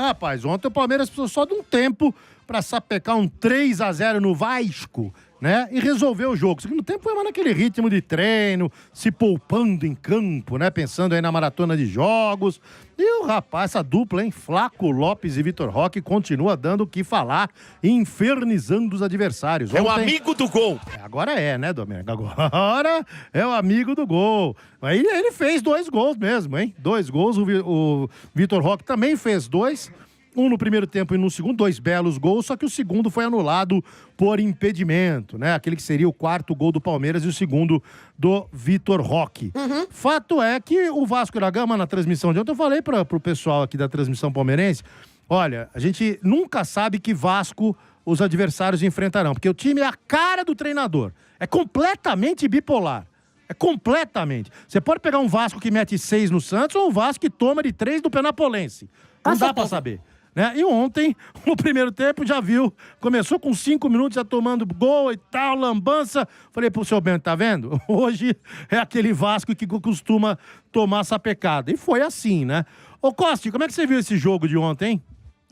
rapaz? Ontem o Palmeiras precisou só de um tempo pra sapecar um 3-0 no Vasco, né? E resolver o jogo. O segundo tempo foi mais naquele ritmo de treino, se poupando em campo, né? Pensando aí na maratona de jogos. E o rapaz, essa dupla, hein? Flaco Lopes e Vitor Roque continua dando o que falar e infernizando os adversários. É o amigo do gol. Agora é, né, Domênico? Agora é o amigo do gol. Aí ele fez 2 gols mesmo, hein? 2 gols. O Vitor Roque também fez 2. Um no primeiro tempo e no segundo, 2 belos gols, só que o segundo foi anulado por impedimento, né? Aquele que seria o 4º gol do Palmeiras e o segundo do Vitor Roque. Fato é que o Vasco da Gama, na transmissão de ontem, eu falei pro pessoal aqui da transmissão palmeirense, olha, a gente nunca sabe que Vasco os adversários enfrentarão, porque o time é a cara do treinador, é completamente bipolar. É completamente. Você pode pegar um Vasco que mete 6 no Santos ou um Vasco que toma de 3 do Penapolense. Não dá pra saber. Né? E ontem, no primeiro tempo, já viu, começou com 5 minutos já tomando gol e tal, lambança. Falei pro seu Bento, tá vendo? Hoje é aquele Vasco que costuma tomar essa pecada. E foi assim, né? Ô Costa, como é que você viu esse jogo de ontem,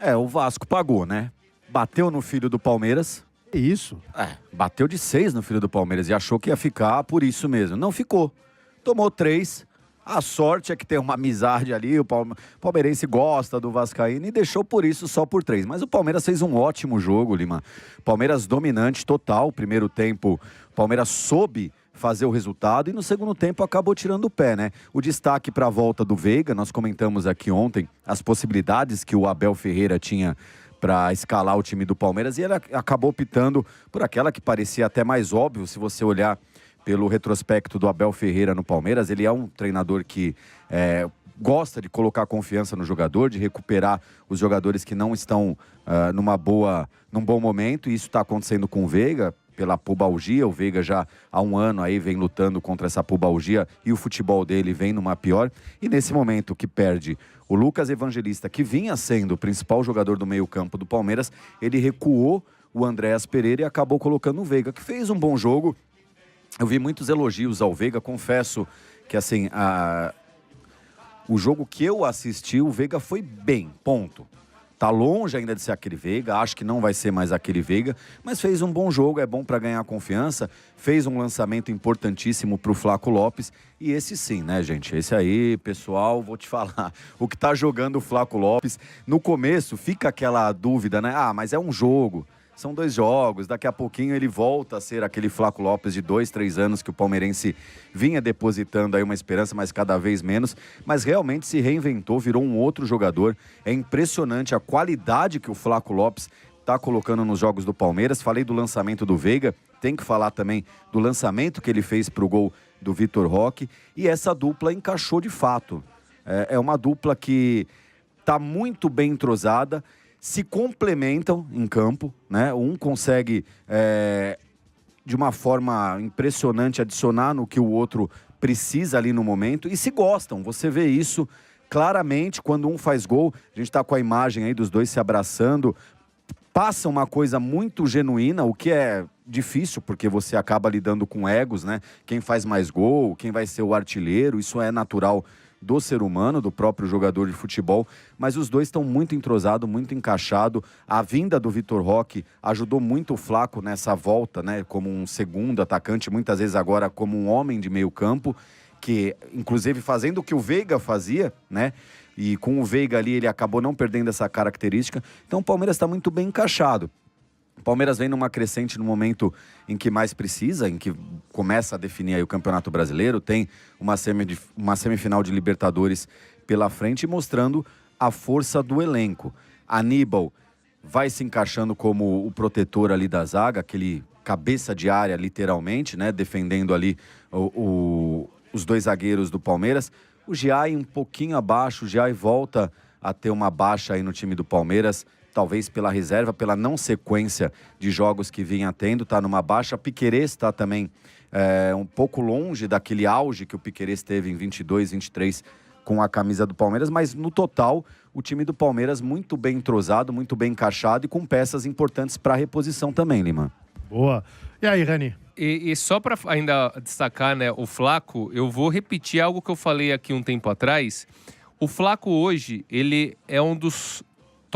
hein? O Vasco pagou, né? Bateu no filho do Palmeiras. Isso. Bateu de 6 no filho do Palmeiras e achou que ia ficar por isso mesmo. Não ficou. Tomou 3. A sorte é que tem uma amizade ali, o palmeirense gosta do vascaíno e deixou por isso só por 3. Mas o Palmeiras fez um ótimo jogo, Lima. Palmeiras dominante total. Primeiro tempo, o Palmeiras soube fazer o resultado e no segundo tempo acabou tirando o pé, né? O destaque para a volta do Veiga, nós comentamos aqui ontem as possibilidades que o Abel Ferreira tinha para escalar o time do Palmeiras e ele acabou optando por aquela que parecia até mais óbvio, se você olhar pelo retrospecto do Abel Ferreira no Palmeiras. Ele é um treinador que gosta de colocar confiança no jogador, de recuperar os jogadores que não estão num bom momento, e isso está acontecendo com o Veiga, pela pubalgia. O Veiga já há um ano aí vem lutando contra essa pubalgia e o futebol dele vem numa pior. E nesse momento que perde o Lucas Evangelista, que vinha sendo o principal jogador do meio-campo do Palmeiras, ele recuou o Andréas Pereira e acabou colocando o Veiga, que fez um bom jogo. Eu vi muitos elogios ao Veiga, confesso que assim, o jogo que eu assisti, o Veiga foi bem, ponto. Tá longe ainda de ser aquele Veiga, acho que não vai ser mais aquele Veiga, mas fez um bom jogo, é bom para ganhar confiança, fez um lançamento importantíssimo pro Flaco Lopes, e esse sim, né, gente? Esse aí, pessoal, vou te falar, o que tá jogando o Flaco Lopes, no começo fica aquela dúvida, né? Mas é um jogo. São 2 jogos, daqui a pouquinho ele volta a ser aquele Flaco Lopes de 2, 3 anos que o palmeirense vinha depositando aí uma esperança, mas cada vez menos. Mas realmente se reinventou, virou um outro jogador. É impressionante a qualidade que o Flaco Lopes está colocando nos jogos do Palmeiras. Falei do lançamento do Veiga, tem que falar também do lançamento que ele fez para o gol do Vitor Roque. E essa dupla encaixou de fato. É uma dupla que está muito bem entrosada, se complementam em campo, né? Um consegue, de uma forma impressionante, adicionar no que o outro precisa ali no momento e se gostam. Você vê isso claramente quando um faz gol. A gente está com a imagem aí dos dois se abraçando. Passa uma coisa muito genuína, o que é difícil, porque você acaba lidando com egos, né? Quem faz mais gol, quem vai ser o artilheiro, isso é natural do ser humano, do próprio jogador de futebol, mas os dois estão muito entrosados, muito encaixados. A vinda do Vitor Roque ajudou muito o Flaco nessa volta, né, como um segundo atacante, muitas vezes agora como um homem de meio campo, que inclusive fazendo o que o Veiga fazia, né, e com o Veiga ali ele acabou não perdendo essa característica. Então o Palmeiras está muito bem encaixado. O Palmeiras vem numa crescente no momento em que mais precisa, em que começa a definir aí o Campeonato Brasileiro, tem uma semifinal de Libertadores pela frente, mostrando a força do elenco. Aníbal vai se encaixando como o protetor ali da zaga, aquele cabeça de área literalmente, né, defendendo ali os 2 zagueiros do Palmeiras. O Giai um pouquinho abaixo, o Giai volta a ter uma baixa aí no time do Palmeiras, talvez pela reserva, pela não sequência de jogos que vinha tendo, tá numa baixa. Piquerez está também um pouco longe daquele auge que o Piquerez teve em 22, 23 com a camisa do Palmeiras, mas no total o time do Palmeiras muito bem entrosado, muito bem encaixado e com peças importantes para reposição também, Lima. Boa. E aí, Rani? E só para ainda destacar, né, o Flaco, eu vou repetir algo que eu falei aqui um tempo atrás. O Flaco hoje, ele é um dos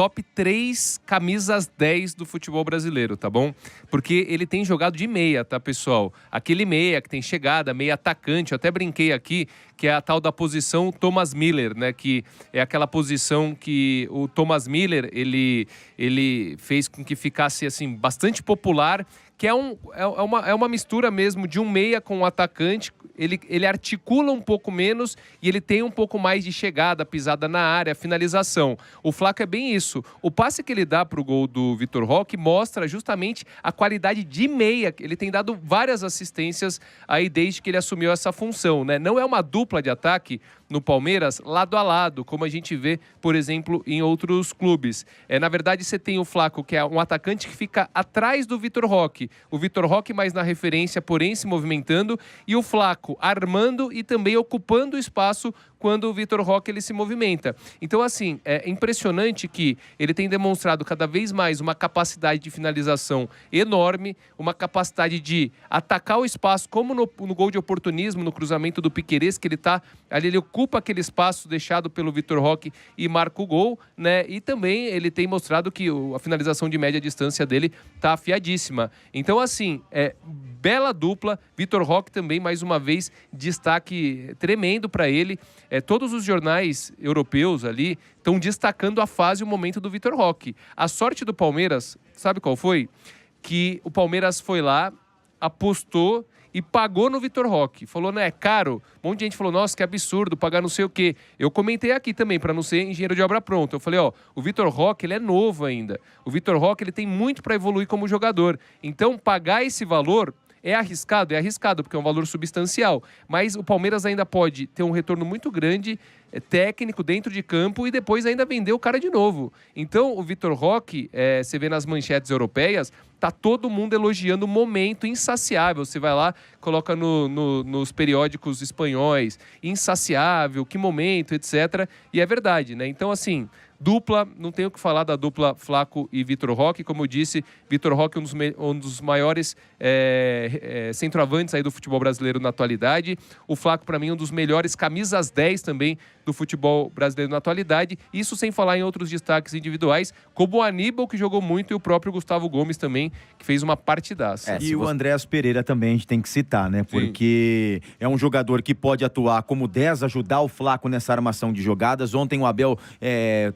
top 3 camisas 10 do futebol brasileiro, tá bom? Porque ele tem jogado de meia, tá, pessoal? Aquele meia que tem chegada, meia atacante, eu até brinquei aqui, que é a tal da posição Thomas Miller, né? Que é aquela posição que o Thomas Miller, ele fez com que ficasse, assim, bastante popular, que é uma mistura mesmo de um meia com um atacante. Ele articula um pouco menos e ele tem um pouco mais de chegada, pisada na área, finalização. O Flaco é bem isso. O passe que ele dá para o gol do Vitor Roque mostra justamente a qualidade de meia. Ele tem dado várias assistências aí desde que ele assumiu essa função, né? Não é uma dupla de ataque no Palmeiras lado a lado, como a gente vê, por exemplo, em outros clubes. Na verdade, você tem o Flaco, que é um atacante que fica atrás do Vitor Roque. O Vitor Roque mais na referência, porém se movimentando, e o Flaco armando e também ocupando o espaço quando o Vitor Roque ele se movimenta. Então, assim, é impressionante que ele tem demonstrado cada vez mais uma capacidade de finalização enorme, uma capacidade de atacar o espaço, como no gol de oportunismo, no cruzamento do Piquerez, que ele tá ali, ele ocupa aquele espaço deixado pelo Vitor Roque e marca o gol, né? E também ele tem mostrado que a finalização de média distância dele tá afiadíssima. Então, assim, bela dupla. Vitor Roque também, mais uma vez, destaque tremendo para ele. Todos os jornais europeus ali estão destacando a fase e o momento do Vitor Roque. A sorte do Palmeiras, sabe qual foi? Que o Palmeiras foi lá, apostou e pagou no Vitor Roque. Falou, né, é caro. Um monte de gente falou, nossa, que absurdo, pagar não sei o quê. Eu comentei aqui também, para não ser engenheiro de obra pronta. Eu falei, ó, o Vitor Roque, ele é novo ainda. O Vitor Roque, ele tem muito para evoluir como jogador. Então, pagar esse valor é arriscado, porque é um valor substancial. Mas o Palmeiras ainda pode ter um retorno muito grande, técnico, dentro de campo, e depois ainda vender o cara de novo. Então, o Vitor Roque, você vê nas manchetes europeias, tá todo mundo elogiando o momento insaciável. Você vai lá, coloca nos periódicos espanhóis, insaciável, que momento, etc. E é verdade, né? Então, assim, dupla, não tenho o que falar da dupla Flaco e Vitor Roque. Como eu disse, Vitor Roque é um dos maiores centroavantes aí do futebol brasileiro na atualidade. O Flaco, para mim, é um dos melhores camisas 10 também do futebol brasileiro na atualidade. Isso sem falar em outros destaques individuais, como o Aníbal, que jogou muito, e o próprio Gustavo Gomes também, que fez uma partidaça. E o Andréas Pereira também a gente tem que citar, né? Porque é um jogador que pode atuar como 10, ajudar o Flaco nessa armação de jogadas. Ontem o Abel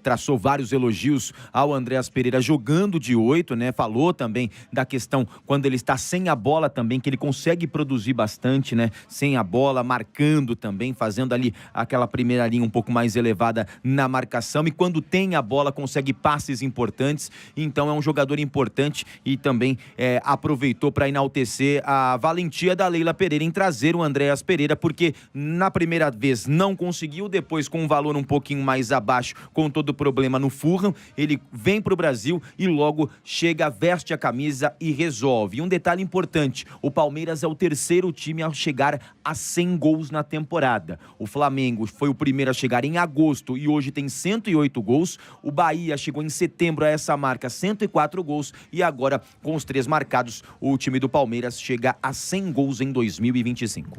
traçou vários elogios ao Andréas Pereira jogando de 8, né? Falou também da questão quando ele está sem a bola também, que ele consegue produzir bastante, né? Sem a bola, marcando também, fazendo ali aquela primeira linha um pouco mais elevada na marcação, e quando tem a bola consegue passes importantes. Então é um jogador importante e também aproveitou para enaltecer a valentia da Leila Pereira em trazer o Andréas Pereira, porque na primeira vez não conseguiu, depois com um valor um pouquinho mais abaixo, com todo o problema no Fulham, ele vem para o Brasil e logo chega, veste a camisa e resolve. E um detalhe importante, o Palmeiras é o terceiro time a chegar a 100 gols na temporada. O Flamengo foi o primeiro a chegar em agosto e hoje tem 108 gols. O Bahia chegou em setembro a essa marca, 104 gols, e agora com os 3 marcados, o time do Palmeiras chega a 100 gols em 2025.